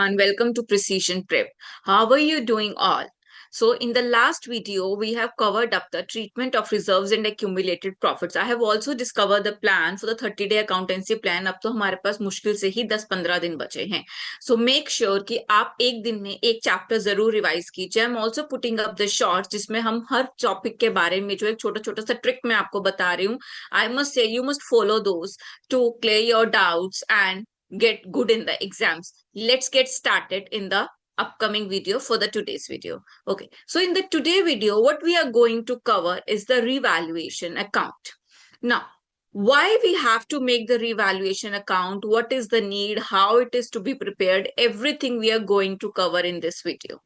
everyone, welcome to Precision Prep. How are you doing all? So in the last video, we have covered up the treatment of reserves and accumulated profits. I have also discovered the plan for the 30-day accountancy plan. अब तो हमारे पास मुश्किल से ही 10-15 दिन बचे हैं. So make sure कि आप एक दिन में एक चैप्टर जरूर रिवाइज कीजिए. I'm also putting up the shorts जिसमें हम हर टॉपिक के बारे में जो एक छोटा छोटा सा ट्रिक मैं आपको बता रही हूँ. I must say you must follow those to clear your doubts and get good in the exams. Let's get started in the upcoming video for the today's video. Okay, so in the today video, what we are going to cover is the revaluation account. Now, why we have to make the revaluation account, what is the need, how it is to be prepared, everything we are going to cover in this video.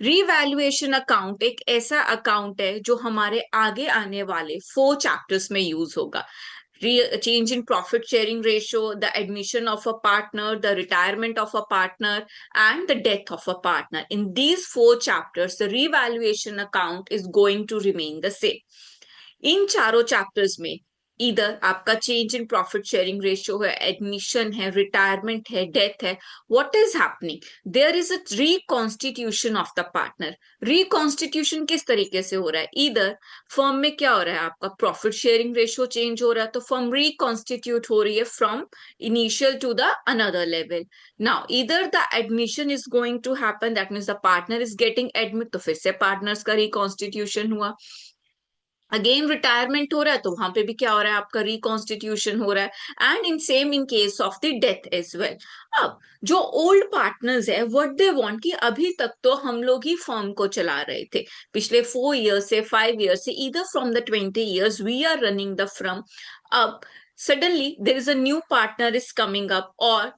Revaluation account एक ऐसा account है जो हमारे आगे आने वाले 4 chapters में use होगा. Change in profit sharing ratio, the admission of a partner, the retirement of a partner, and the death of a partner. In these 4 chapters, the revaluation account is going to remain the same. इन चारों chapters में इधर आपका change in profit sharing ratio है, admission है, retirement है, death है. What is happening? There is a reconstitution of the partner. Reconstitution किस तरीके से हो रहा है? इधर फर्म में क्या हो रहा है? आपका प्रॉफिट शेयरिंग रेशियो चेंज हो रहा है, तो फर्म रिकॉन्स्टिट्यूट हो रही है from initial to the another level. Now इधर the admission is going to happen, that means the partner is getting admit, तो फिर से पार्टनर्स का रिकॉन्स्टिट्यूशन हुआ. अगेन रिटायरमेंट हो रहा है तो वहां पे भी क्या हो रहा है? आपका रिकॉन्स्टिट्यूशन हो रहा है. And in same in case of the death as well. अब जो ओल्ड पार्टनर्स है, व्हाट दे वांट कि अभी तक तो हम लोग ही फर्म को चला रहे थे पिछले 4 ईयर्स से, 5 ईयर्स से, either from the 20 years we are running the firm. अब suddenly there is a new partner is coming up, और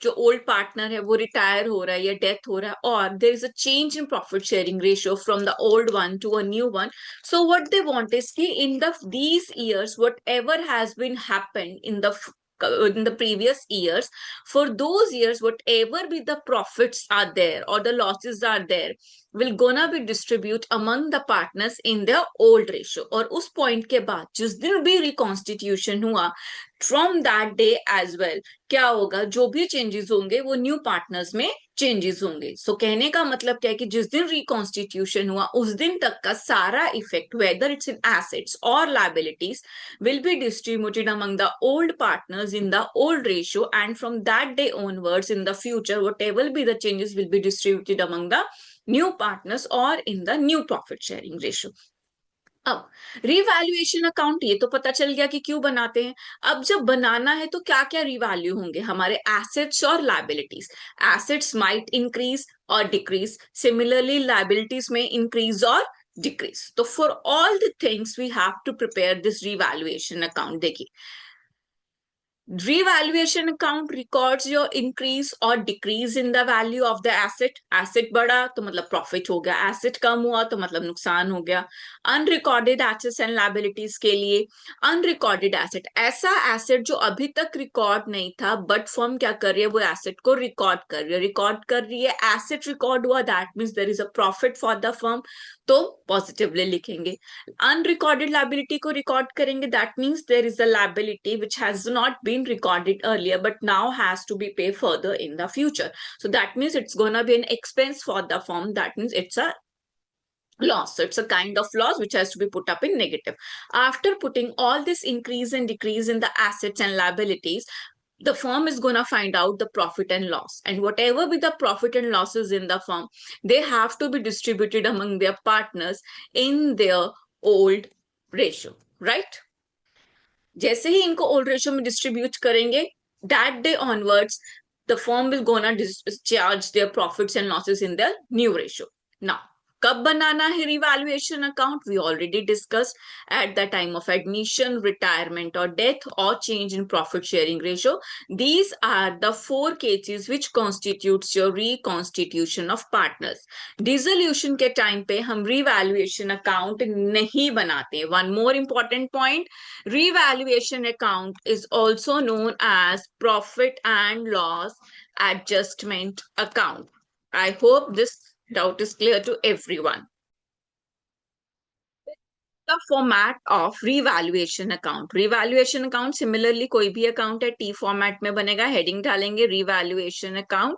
जो ओल्ड पार्टनर है वो रिटायर हो रहा है या डेथ हो रहा है, और there is a change in profit sharing ratio from the old one to a new one. So what they want is कि in these years, whatever has been happened in the previous years, for those years, whatever be the profits are there or the losses are there, will gonna be distribute among the partners in their old ratio. और उस point के बाद जिस दिन भी reconstitution हुआ, from that day as well, क्या होगा? जो भी changes होंगे वो new partners में चेंजेस होंगे. सो कहने का मतलब क्या है कि जिस दिन रिकॉन्स्टिट्यूशन हुआ उस दिन तक का सारा effect, whether it's in assets और liabilities, will be distributed among the old partners in the old ratio, and from that day onwards in the future whatever be the changes will be distributed among the new partners और in the new profit sharing ratio. अब revaluation account ये तो पता चल गया कि क्यों बनाते हैं. अब जब बनाना है तो क्या क्या रिवैल्यू होंगे? हमारे एसेट्स और लायबिलिटीज. एसेट्स माइट इंक्रीज और डिक्रीज, सिमिलरली लायबिलिटीज में इंक्रीज और डिक्रीज. तो for all the things we have to prepare this revaluation account. देखिए, revaluation account records your increase or decrease in the value of the asset. Asset बढ़ा तो मतलब profit हो गया, asset कम हुआ तो मतलब नुकसान हो गया. अनरिकॉर्डेड एसेट्स एंड लायबिलिटीज के लिए, अनरिकॉर्डेड एसेट ऐसा एसेट जो अभी तक रिकॉर्ड नहीं था बट फर्म क्या कर रही है? वो एसेट को रिकॉर्ड कर रही है. रिकॉर्ड कर रही है, एसेट रिकॉर्ड हुआ, that means there is a profit for the firm, तो पॉजिटिवली लिखेंगे. अनरिकॉर्डेड लायबिलिटी को रिकॉर्ड करेंगे, that means there is a liability which has not been recorded earlier but now has to be paid further in the future. So that means it's gonna be an expense for the firm. That means it's a loss. So it's a kind of loss which has to be put up in negative. After putting all this increase and decrease in the assets and liabilities, the firm is going to find out the profit and loss, and whatever be the profit and losses in the firm, they have to be distributed among their partners in their old ratio, right? जैसे ही इनको old ratio में distribute करेंगे, that day onwards the firm will gonna discharge their profits and losses in their new ratio. Now कब बनाना है revaluation account? We already discuss at the time of admission, retirement और death और change in profit sharing ratio. These are the 4 cases which constitutes your reconstitution of partners. Dissolution के time पे हम revaluation account नहीं बनाते. One more important point, revaluation account is also known as profit and loss adjustment account. I hope this doubt is clear to everyone. The format of revaluation account. Revaluation account similarly कोई भी account है T format में बनेगा, heading डालेंगे revaluation account.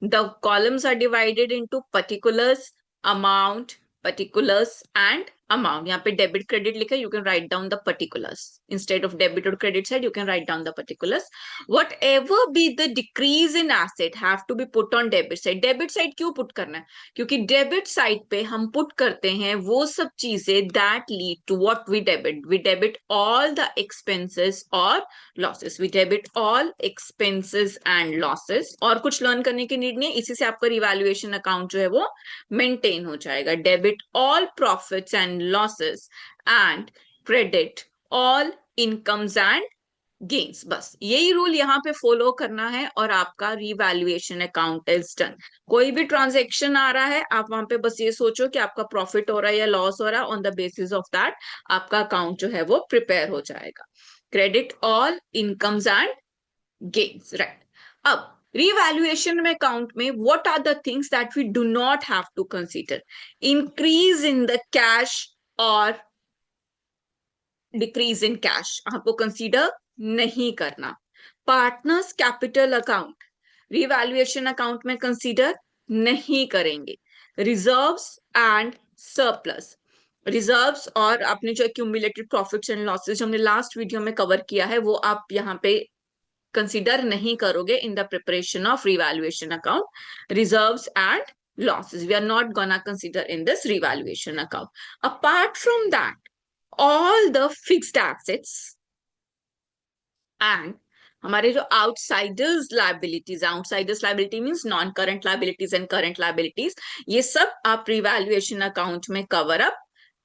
The columns are divided into particulars, amount, particulars and amount. यहाँ पे debit credit लिखा है, you can write down the particulars instead of debit or credit side, you can write down the particulars. Whatever be the decrease in asset have to be put on debit side. debit side क्यों put करना है? क्योंकि debit side पे हम put करते हैं वो सब चीजें that lead to what we debit. We debit all the expenses or losses. We debit all expenses and losses. और कुछ learn करने की need नहीं है, इसी से आपका revaluation account जो है वो मेंटेन हो जाएगा। Debit all profits and losses and credit all incomes and gains. बस यही रूल यहाँ पे फॉलो करना है और आपका रिवैल्यूएशन अकाउंट इज डन। कोई भी ट्रांजेक्शन आ रहा है आप वहां पे बस ये सोचो कि आपका प्रॉफिट हो रहा है या लॉस हो रहा है, on the basis of that आपका अकाउंट जो है वो प्रिपेयर हो जाएगा। Credit all incomes and gains, right. अब revaluation account में what are the things that we do not have to consider? Increase in the cash or decrease in cash आपको consider नहीं करना। Partners capital account revaluation account में consider नहीं करेंगे। Reserves and surplus, reserves और आपने जो accumulated profits and losses जो हमने लास्ट वीडियो में कवर किया है वो आप यहाँ पे कंसिडर नहीं करोगे in the preparation of revaluation account. Reserves and losses we are not gonna consider in this revaluation account. Apart from that, all the fixed assets and हमारे जो outsiders liabilities means non current liabilities and current liabilities, ये सब आप revaluation account में cover up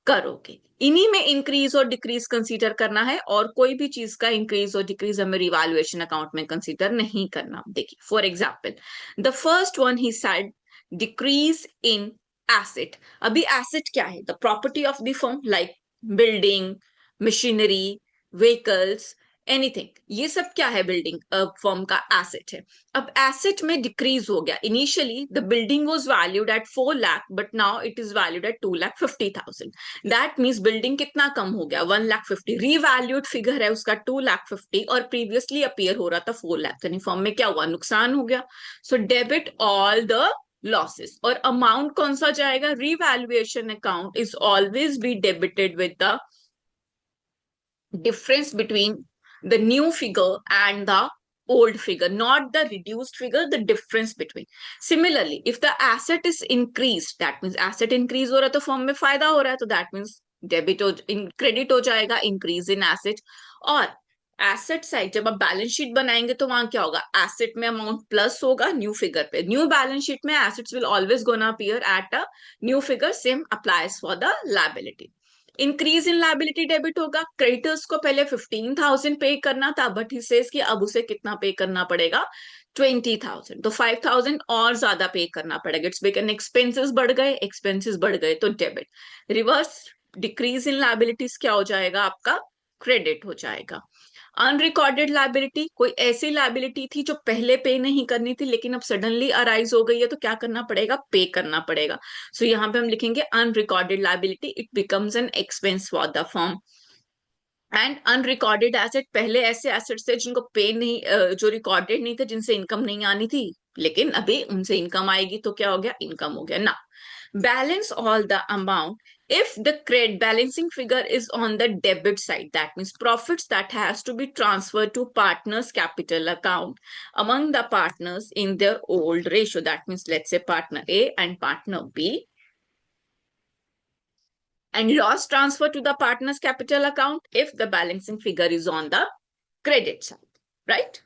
करोगे। इन्हीं में increase और डिक्रीज कंसीडर करना है और कोई भी चीज का इंक्रीज और डिक्रीज हमें रिवैल्यूएशन अकाउंट में कंसीडर नहीं करना। देखिए for example the first one he said decrease in asset. अभी एसेट क्या है? The property of the firm like building, machinery, vehicles, anything, ये सब क्या है? बिल्डिंग फर्म का एसेट है। अब एसेट में डिक्रीज हो गया। Initially the building was valued at 4 lakh but now it is valued at 2,50,000। That means building कितना कम हो गया? 1,50,000। रीवैल्यूड फिगर है उसका 2,50,000 और प्रीवियसली अपीयर हो रहा था 4 लाख, यानी फर्म में क्या हुआ? नुकसान हो गया। So debit all the losses. और अमाउंट कौन सा जाएगा? Revaluation account is always be debited with the difference between the new figure and the old figure, not the reduced figure, the difference between. Similarly, if the asset is increased, that means asset increase हो रहा है तो firm में फायदा हो रहा है, तो that means डेबिट हो, क्रेडिट हो जाएगा, इंक्रीज इन एसेट। और एसेट साइड जब आप बैलेंस शीट बनाएंगे तो वहां क्या होगा? एसेट में अमाउंट प्लस होगा न्यू फिगर पे। न्यू बैलेंस शीट में assets will always gonna appear at a new figure, same applies for the liability. Increase in liability debit होगा। क्रेडिटर्स को पहले 15,000 पे करना था बट ही सेज कि अब उसे कितना पे करना पड़ेगा? 20,000। तो 5,000 और ज्यादा पे करना पड़ेगा। इट्स बिकॉज एक्सपेंसेस बढ़ गए, एक्सपेंसेस बढ़ गए तो debit. Reverse decrease in liabilities क्या हो जाएगा? आपका क्रेडिट हो जाएगा। अनरिकॉर्डेड लाइबिलिटी, कोई ऐसी लाइबिलिटी थी जो पहले पे नहीं करनी थी लेकिन अब सडनली अराइज हो गई है तो क्या करना पड़ेगा? पे करना पड़ेगा। सो यहाँ पे हम लिखेंगे unrecorded liability, it becomes an expense for the firm. And unrecorded asset, पहले ऐसे एसेट्स थे जिनको पे नहीं, जो रिकॉर्डेड नहीं थे, जिनसे इनकम नहीं आनी थी लेकिन अभी उनसे इनकम आएगी तो क्या हो गया? इनकम हो गया ना। balance all the amount if the credit balancing figure is on the debit side, that means profits that has to be transferred to partners capital account among the partners in their old ratio, that means let's say partner A and partner B, and loss transfer to the partners capital account if the balancing figure is on the credit side, right?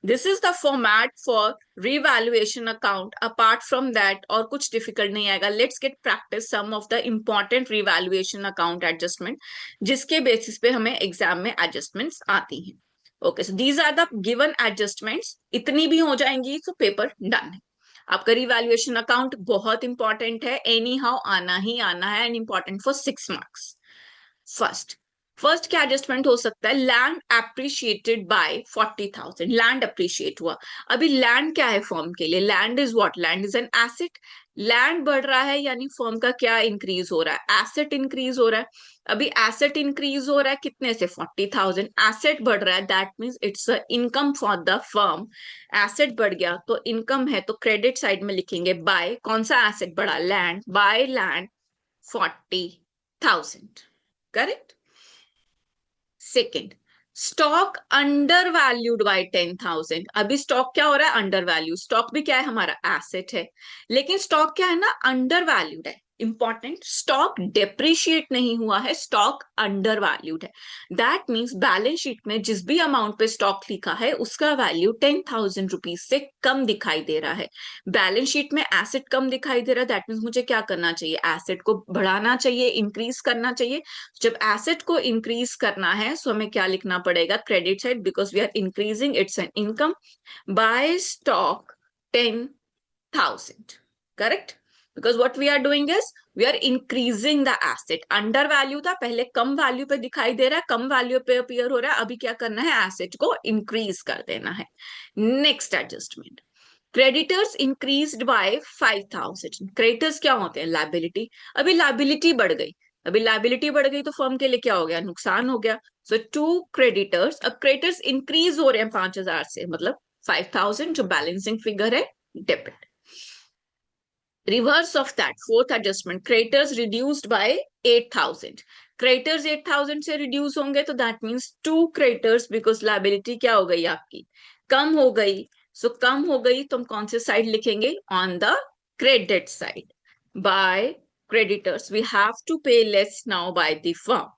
This is the format for revaluation account. Apart from that और कुछ difficult नहीं आएगा. Let's get practice some of the important revaluation account adjustment जिसके basis पे हमें exam में adjustments आती हैं. Okay, so these are the given adjustments. इतनी भी हो जाएंगी तो पेपर डन है। आपका रिवैल्यूएशन अकाउंट बहुत इंपॉर्टेंट है, एनी हाउ आना ही आना है, and important for 6 marks. First first क्या एडजस्टमेंट हो सकता है, land appreciated by 40,000, land appreciate हुआ। अभी लैंड क्या है फर्म के लिए, land is what, land is an asset. Land बढ़ रहा है यानी फर्म का क्या इंक्रीज हो रहा है, एसेट इंक्रीज हो रहा है। अभी एसेट इंक्रीज हो रहा है कितने से, 40,000, एसेट बढ़ रहा है, that means it's a income for the firm. Asset बढ़ गया तो इनकम है, तो क्रेडिट साइड में लिखेंगे बाय, कौन सा एसेट बढ़ा, land, by land 40,000, correct. Second, stock under valued bye 10,000। अभी स्टॉक क्या हो रहा है, अंडर वैल्यू। स्टॉक भी क्या है, हमारा एसेट है, लेकिन स्टॉक क्या है ना, अंडर वैल्यूड है। इंपॉर्टेंट, स्टॉक डेप्रिशिएट नहीं हुआ है, स्टॉक अंडर वैल्यूड है। दैट मीन्स बैलेंस शीट में जिस भी अमाउंट पे स्टॉक लिखा है उसका वैल्यू 10,000 रुपीज से कम दिखाई दे रहा है। बैलेंस शीट में एसेट कम दिखाई दे रहा है, दैट मीन्स मुझे क्या करना चाहिए, एसेट को बढ़ाना चाहिए, इंक्रीज करना चाहिए। जब एसेट को इंक्रीज करना है सो हमें क्या लिखना पड़ेगा, credit side, because we are increasing it's an income, by stock 10,000, correct. Because what we are doing is we are increasing the asset. Under value था पहले, कम वैल्यू पे दिखाई दे रहा है, कम वैल्यू पे अपीयर हो रहा है, अभी क्या करना है, एसेट को इंक्रीज कर देना है। Next adjustment, creditors increased by 5,000। Creditors क्या होते हैं, लाइबिलिटी। अभी लाइबिलिटी बढ़ गई, अभी लाइबिलिटी बढ़ गई तो फर्म के लिए क्या हो गया, नुकसान हो गया। सो टू क्रेडिटर्स, अब क्रेडिटर्स इंक्रीज हो रहे हैं 5,000 से, मतलब 5,000 जो बैलेंसिंग फिगर है, debit. Reverse of that, fourth adjustment, creditors reduced by 8,000। Creditors 8,000 से रिड्यूस होंगे तो that means to creditors, because liability क्या हो गई आपकी, कम हो गई। सो कम हो गई तो हम कौन से साइड लिखेंगे, on the credit side, by creditors we have to pay less now by the firm.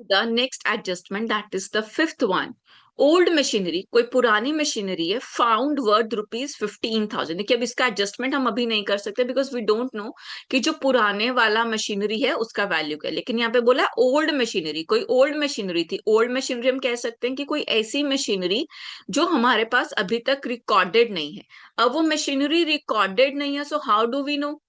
The next adjustment, that is the fifth one, old machinery, कोई पुरानी मशीनरी है, फाउंड वर्थ ₹15,000। देखिए अब इसका एडजस्टमेंट हम अभी नहीं कर सकते बिकॉज वी डोंट नो कि जो पुराने वाला मशीनरी है उसका वैल्यू क्या है। लेकिन यहाँ पे बोला ओल्ड मशीनरी, कोई ओल्ड मशीनरी थी। ओल्ड मशीनरी हम कह सकते हैं कि कोई ऐसी मशीनरी जो हमारे पास अभी तक रिकॉर्डेड नहीं है। अब वो मशीनरी रिकॉर्डेड नहीं है, so how do we know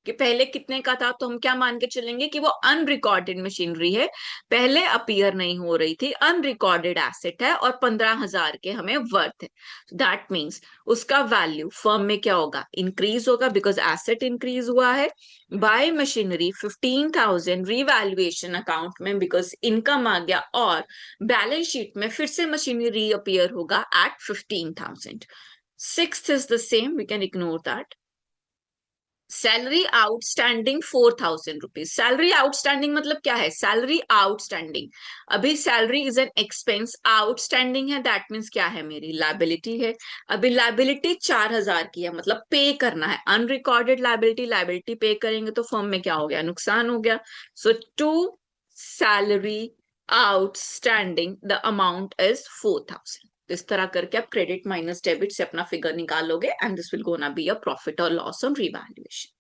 कि पहले कितने का था, तो हम क्या मान के चलेंगे कि वो अनरिकॉर्डेड मशीनरी है, पहले अपीयर नहीं हो रही थी, अनरिकॉर्डेड एसेट है और 15,000 के हमें वर्थ है। दैट मीन्स उसका वैल्यू फर्म में क्या होगा, इंक्रीज होगा, बिकॉज एसेट इंक्रीज हुआ है। बाय मशीनरी 15,000 रिवैल्यूएशन अकाउंट में, बिकॉज इनकम आ गया, और बैलेंस शीट में फिर से मशीनरी अपीयर होगा at 15,000। Sixth is the same, we can ignore that. Salary outstanding 4,000 rupees. Salary outstanding मतलब क्या है, सैलरी आउटस्टैंडिंग। अभी salary is an expense, outstanding है, दैट मीन्स क्या है, मेरी लाइबिलिटी है। अभी लाइबिलिटी 4,000 की है, मतलब पे करना है, अनरिकॉर्डेड लाइबिलिटी, लाइबिलिटी पे करेंगे तो फर्म में क्या हो गया, नुकसान हो गया। So to salary outstanding the amount is 4,000। इस तरह करके आप क्रेडिट माइनस डेबिट से अपना फिगर निकालोगे and this will gonna be a profit और loss on revaluation.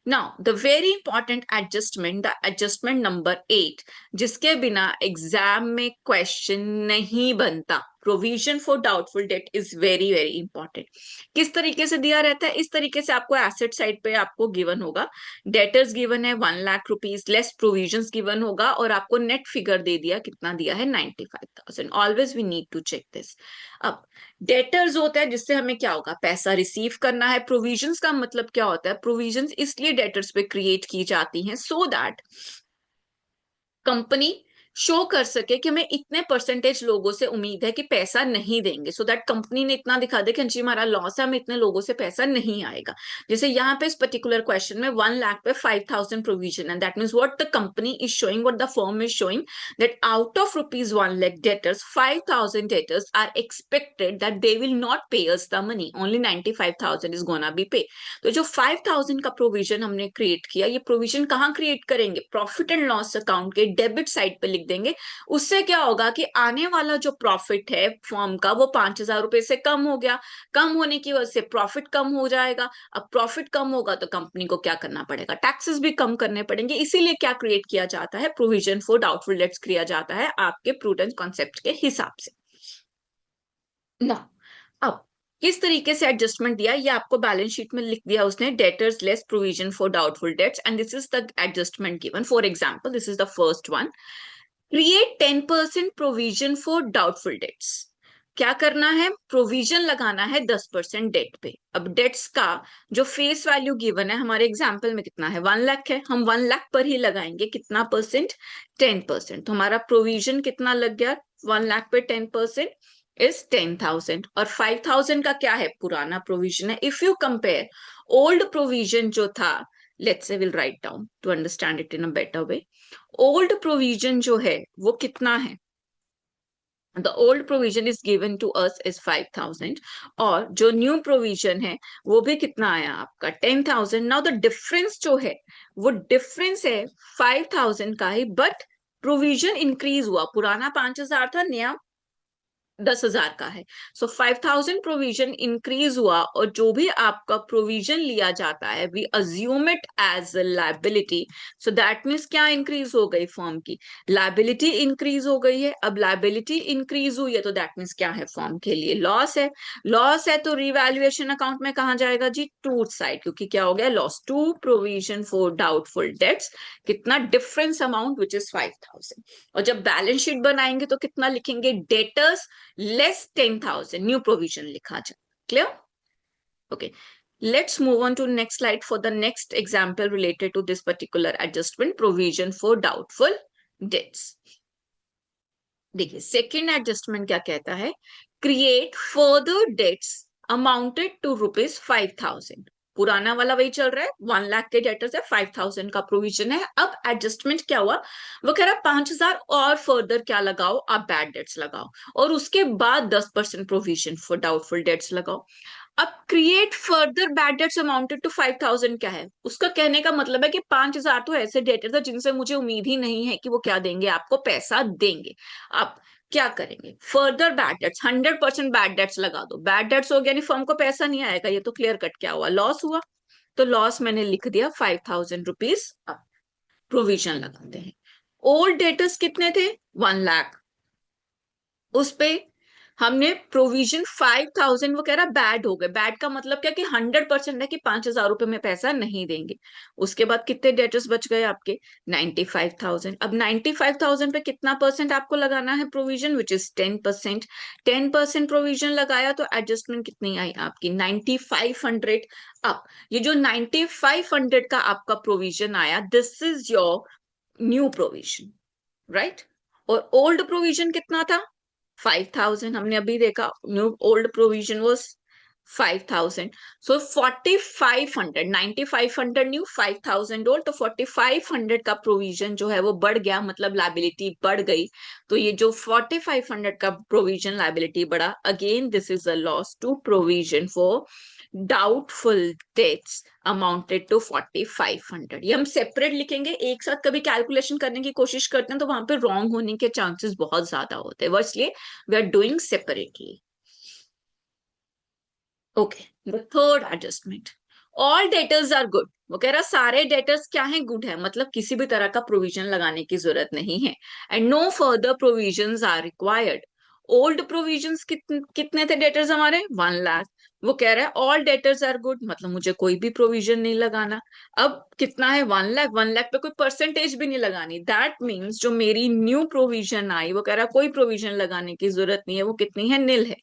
Now, the very important adjustment, the adjustment number 8, जिसके बिना एग्जाम में क्वेश्चन नहीं बनता, provision for doubtful debt is very very important. किस तरीके से दिया रहता है, इस तरीके से आपको एसेट साइड पे आपको गिवन होगा, डेटर्स गिवन है 1,00,000 रुपीज, लेस प्रोविजंस गिवन होगा, और आपको नेट फिगर दे दिया, कितना दिया है, 95,000। Always we need to check this. अब डेटर्स होता है जिससे हमें क्या होगा, पैसा रिसीव करना है। प्रोविजंस का मतलब क्या होता है, प्रोविजंस इसलिए डेटर्स पे क्रिएट की जाती हैं सो दैट कंपनी शो कर सके कि हमें इतने परसेंटेज लोगों से उम्मीद है कि पैसा नहीं देंगे, सो दैट कंपनी ने इतना दिखा दे कि जी हमारा लॉस है, हमें इतने लोगों से पैसा नहीं आएगा। जैसे यहाँ पे इस पर्टिकुलर क्वेश्चन में 1,00,000 पे 5,000 प्रोविजन है, that means what the company is showing, what the firm is showing, that out of ₹1,00,000 debtors, 5,000 debtors are expected that they will not pay us the money, only 95,000 is gonna be pay. तो जो 5,000 का provision हमने create किया, ये provision कहाँ create करेंगे, profit and loss account के debit side पे लिख देंगे। उससे क्या होगा कि आने वाला जो प्रॉफिट है फर्म का वो 5,000 रुपए से कम हो गया, कम होने की वजह से प्रॉफिट कम हो जाएगा। अब प्रॉफिट कम होगा तो कंपनी को क्या करना पड़ेगा, टैक्सेस भी कम करने पड़ेंगे। इसीलिए क्या क्रिएट किया जाता है, प्रोविजन फॉर डाउटफुल डेट्स किया जाता है आपके प्रूडेंस कॉन्सेप्ट के हिसाब से ना। अब किस तरीके से एडजस्टमेंट दिया ये आपको बैलेंस शीट में लिख दिया उसने, debtors less provision for doubtful dates, and this is the adjustment given. For example, this is the first one. Create 10% provision for doubtful dates. क्या करना है? प्रोविजन लगाना है 10% डेट पे. अब डेट्स का जो फेस वैल्यू गिवन है हमारे एग्जाम्पल में कितना है, 1 लाख है, हम 1 लाख पर ही लगाएंगे. कितना परसेंट? 10%. तो हमारा प्रोविजन कितना लग गया? 1 लाख पे 10% इज 10,000. और 5,000 का क्या है? पुराना प्रोविजन है. If you compare old provision जो था, let's say will write down to understand it in a better way. Old provision जो है वो कितना है? The old provision is given to us is 5,000, और जो न्यू प्रोविजन है वो भी कितना आया आपका? 10,000. नाउ द डिफरेंस जो है वो डिफरेंस है 5,000 का ही, बट प्रोविजन इंक्रीज हुआ. पुराना 5,000 था, नया 10,000 का है. सो 5,000 प्रोविजन इंक्रीज हुआ, और जो भी आपका प्रोविजन लिया जाता है we assume it as a liability. So that means क्या इंक्रीज हो गई? फर्म की लाइबिलिटी इंक्रीज हो गई है. अब लाइबिलिटी इंक्रीज हुई है तो दैट मीन्स क्या है? फर्म के लिए लॉस है. लॉस है तो रिवैल्यूएशन अकाउंट में कहा जाएगा जी? टू साइड, क्योंकि क्या हो गया? Loss to provision for doubtful debts. कितना? Difference amount which is 5,000. और जब बैलेंस शीट बनाएंगे तो कितना लिखेंगे? डेटर्स less 10,000 new provision लिखा जाए. Clear? Okay. Let's move on to next slide for the next example related to this particular adjustment, provision for doubtful debts. देखिए second adjustment क्या कहता है? Create further debts amounted to ₹5,000. पुराना वाला वही चल रहा है, 1 लाख के डेटर्स है, 5,000 का प्रोविजन है. अब एडजस्टमेंट क्या हुआ? वो कह रहा है 5,000 और फर्दर क्या लगाओ? आप बैड डेट्स लगाओ, और उसके बाद 10% प्रोविजन फॉर डाउटफुल डेट्स लगाओ. अब create further bad debts amounted to 5,000 क्या है? उसका कहने का मतलब है कि 5,000 तो ऐसे डेटर्स है जिनसे मुझे उम्मीद ही नहीं है कि वो क्या देंगे, आपको पैसा देंगे. आप क्या करेंगे? Further bad dates, 100% bad debts लगा दो. बैड डेट्स हो गया नहीं, फर्म को पैसा नहीं आएगा, ये तो क्लियर कट. क्या हुआ? लॉस हुआ. तो लॉस मैंने लिख दिया 5,000 रुपीज. प्रोविजन लगाते हैं. ओल्ड डेटर्स कितने थे? 1 लाख. उस पे हमने प्रोविजन 5,000, वो कह रहा बैड हो गए. बैड का मतलब क्या? कि 100% है कि 5,000 रुपए में पैसा नहीं देंगे. उसके बाद कितने डेटर्स बच गए आपके? 95,000. अब 95,000 पे कितना परसेंट आपको लगाना है प्रोविजन? Which is 10%. 10% प्रोविजन लगाया तो एडजस्टमेंट कितनी आई आपकी? 9,500. अब ये जो 9,500 का आपका प्रोविजन आया, this is your new provision, right? और ओल्ड प्रोविजन कितना था? 5,000. हमने अभी देखा new old provision was 5,000. So 4,500, 9,500 new, 5,000 old, तो 4,500 का प्रोविजन जो है वो बढ़ गया, मतलब लाइबिलिटी बढ़ गई. तो ये जो 4,500 का प्रोविजन लाइबिलिटी बढ़ा, again this is a loss to provision for doubtful debts amounted to 4,500. ये हम सेपरेट लिखेंगे. एक साथ कभी कैलकुलेशन करने की कोशिश करते हैं तो वहां पे रॉन्ग होने के चांसेस बहुत ज्यादा होते हैं, इसलिए we are doing separately. Okay. The third adjustment, all debtors are good. वो कह रहा सारे डेटर्स क्या है? गुड है, मतलब किसी भी तरह का प्रोविजन लगाने की जरूरत नहीं है. And no further provisions are required. Old provisions कितने थे डेटर्स हमारे? 1 लाख. वो कह रहा है ऑल डेटर्स आर गुड, मतलब मुझे कोई भी प्रोविजन नहीं लगाना. अब कितना है? 1 लाख. 1 लाख पे कोई परसेंटेज भी नहीं लगानी. दैट मीन्स जो मेरी न्यू प्रोविजन आई, वो कह रहा है कोई प्रोविजन लगाने की जरूरत नहीं है. वो कितनी है? नील है.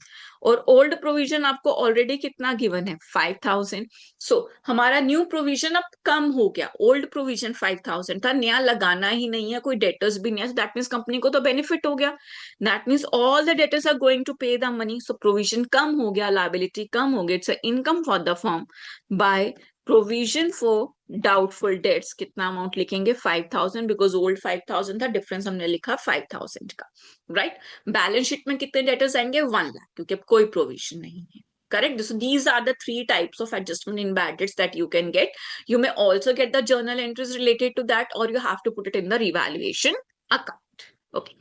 और ओल्ड प्रोविजन आपको ऑलरेडी कितना गिवन है? 5,000. सो हमारा न्यू प्रोविजन अब कम हो गया. ओल्ड प्रोविजन 5,000 था, नया लगाना ही नहीं है, कोई डेटर्स भी नहीं है. दैट मीन्स कंपनी को तो बेनिफिट हो गया. That means all the debtors are going to pay the money. So provision कम हो गया, लाइबिलिटी कम हो गई. It's income for the firm by provision for doubtful debts. कितना अमाउंट लिखेंगे? 5,000, बिकॉज ओल्ड 5,000 था, डिफरेंस हमने लिखा 5,000 का, राइट? बैलेंस शीट में कितने डेटर्स आएंगे? 1 लाख, क्योंकि अब कोई प्रोविजन नहीं है. Correct. So these are the three types of adjustment in bad debts that you can get. You may also get the journal entries related to that, or you have to put it in the revaluation account. Okay.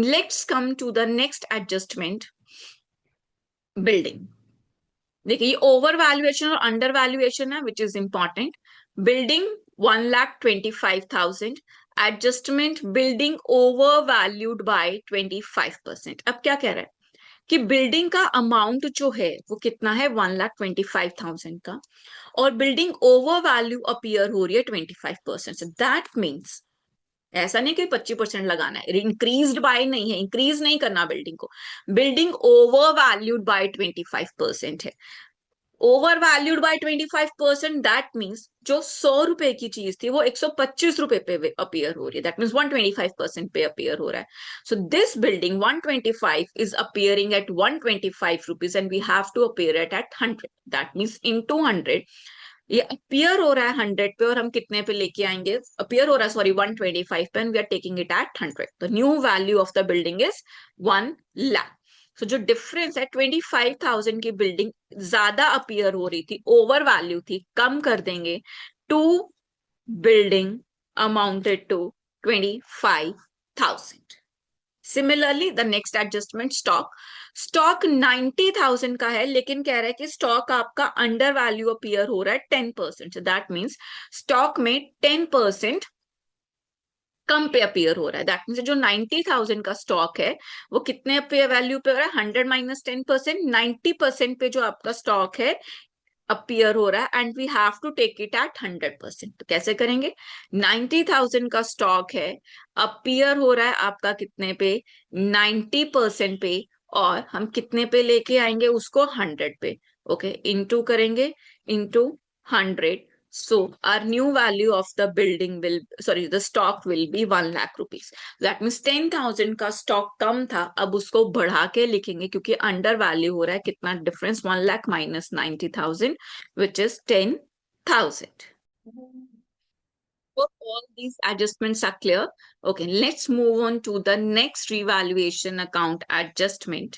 Let's come to the next adjustment, building. देखिए over valuation और under valuation है, which is important. Building 1,25,000. Adjustment, building over valued bye 25%. अब क्या कह रहा है कि building का अमाउंट जो है वो कितना है 1,25,000 का, और बिल्डिंग ओवर वैल्यू अपीयर हो रही है 25% से। दैट मीन्स ऐसा नहीं कि 25% लगाना है, इंक्रीज बाय नहीं है, इंक्रीज नहीं करना बिल्डिंग को, बिल्डिंग ओवर वैल्यूड बाय 25% है। Over valued bye 25%, that means जो 100 रुपए की चीज थी वो 125 रुपए पे अपीयर हो रही है, दैट मीन्स 125% पे अपीयर हो रहा है। So this building 125 is appearing at 125 rupees and we have to appear it at 100, that means in 200। ये अपीयर हो रहा है 100 पे, और हम कितने पे लेके आएंगे, अपीयर हो रहा है सॉरी 125 पे, and we are taking it at 100। The new value of the building is 1,00,000। So जो डिफरेंस है 25,000 की बिल्डिंग ज्यादा अपीयर हो रही थी, ओवर वैल्यू थी, कम कर देंगे, to building amounted to 25,000। Similarly the next adjustment stock, stock 90,000 का है, लेकिन कह रहा है कि स्टॉक आपका अंडर वैल्यू अपीयर हो रहा है 10%, दैट मीन्स स्टॉक में 10% कम पे अपीयर हो रहा है। दैट मीन्स जो 90,000 का स्टॉक है वो कितने पे वैल्यू पे हो रहा है, 100 माइनस 10%, 90% पे जो आपका स्टॉक है अपीयर हो रहा है, and we have to take it at 100%। तो कैसे करेंगे, 90,000 का स्टॉक है, अपीयर हो रहा है आपका कितने पे, 90% पे, और हम कितने पे लेके आएंगे उसको, 100 पे। ओके, इनटू करेंगे, into 100। So our new value of the building will, sorry, the stock will be 1,00,000 rupees. That means 10,000 का स्टॉक कम था, अब उसको बढ़ा के लिखेंगे क्योंकि अंडर वैल्यू हो रहा है, कितना difference, 1,00,000 minus 90,000 which is 10,000. Hope all these adjustments are clear. Okay, let's move on to the next revaluation account adjustment.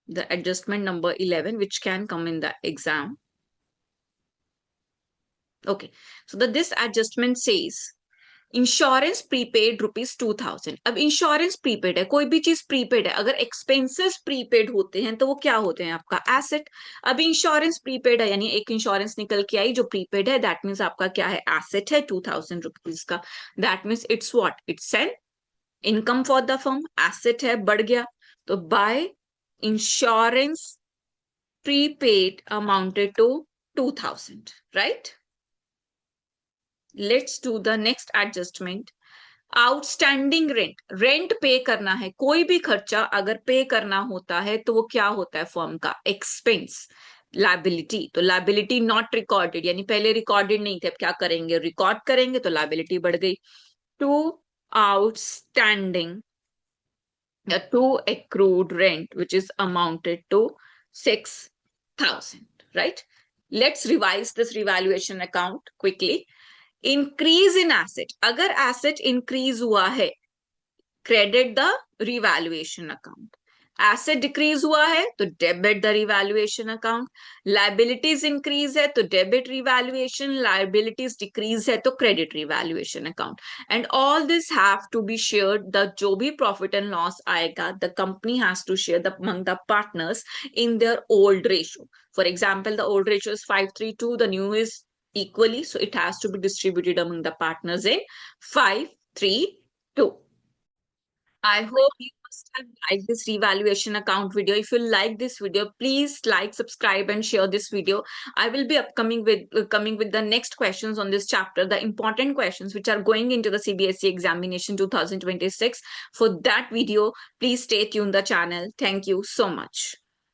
The adjustment number 11, which can come in the exam. Okay, so this adjustment says insurance prepaid ₹2,000। अब insurance prepaid है, कोई भी चीज prepaid है, अगर expenses prepaid होते हैं तो वो क्या होते हैं, आपका एसेट। अब इंश्योरेंस प्रीपेड है, यानी एक इंश्योरेंस निकल के आई जो प्रीपेड है, दैट मीन्स आपका क्या है, एसेट है 2,000 रुपीज का। That means it's what, it's an income for the firm, asset है, बढ़ गया। तो by insurance prepaid amounted to 2,000, right. Let's do the next adjustment. Outstanding rent, rent pay करना है, कोई भी खर्चा अगर पे करना होता है तो वो क्या होता है, फर्म का एक्सपेंस, लाइबिलिटी। तो लाइबिलिटी नॉट रिकॉर्डेड, यानी पहले रिकॉर्डेड नहीं थे, अब क्या करेंगे, रिकॉर्ड करेंगे, तो लाइबिलिटी बढ़ गई। टू आउटस्टैंडिंग या to accrued rent which is amounted to 6,000, right? Let's revise this revaluation account quickly. Increase in asset, अगर एसेट इंक्रीज हुआ है, credit the revaluation account. Asset decrease हुआ है तो debit the revaluation account. Liabilities increase है तो debit revaluation, liabilities decrease है तो credit revaluation account. And all this have to be shared, the जो भी प्रॉफिट एंड लॉस आएगा the company has to share the among the partners in their old ratio. For example the old ratio is 5:3:2, the new is equally, so it has to be distributed among the partners in 5:3:2. I hope you must have liked this revaluation account video. If you like this video, please like, subscribe, and share this video. I will be upcoming with coming with the next questions on this chapter, the important questions which are going into the CBSE examination 2026. For that video, please stay tuned the channel. Thank you so much.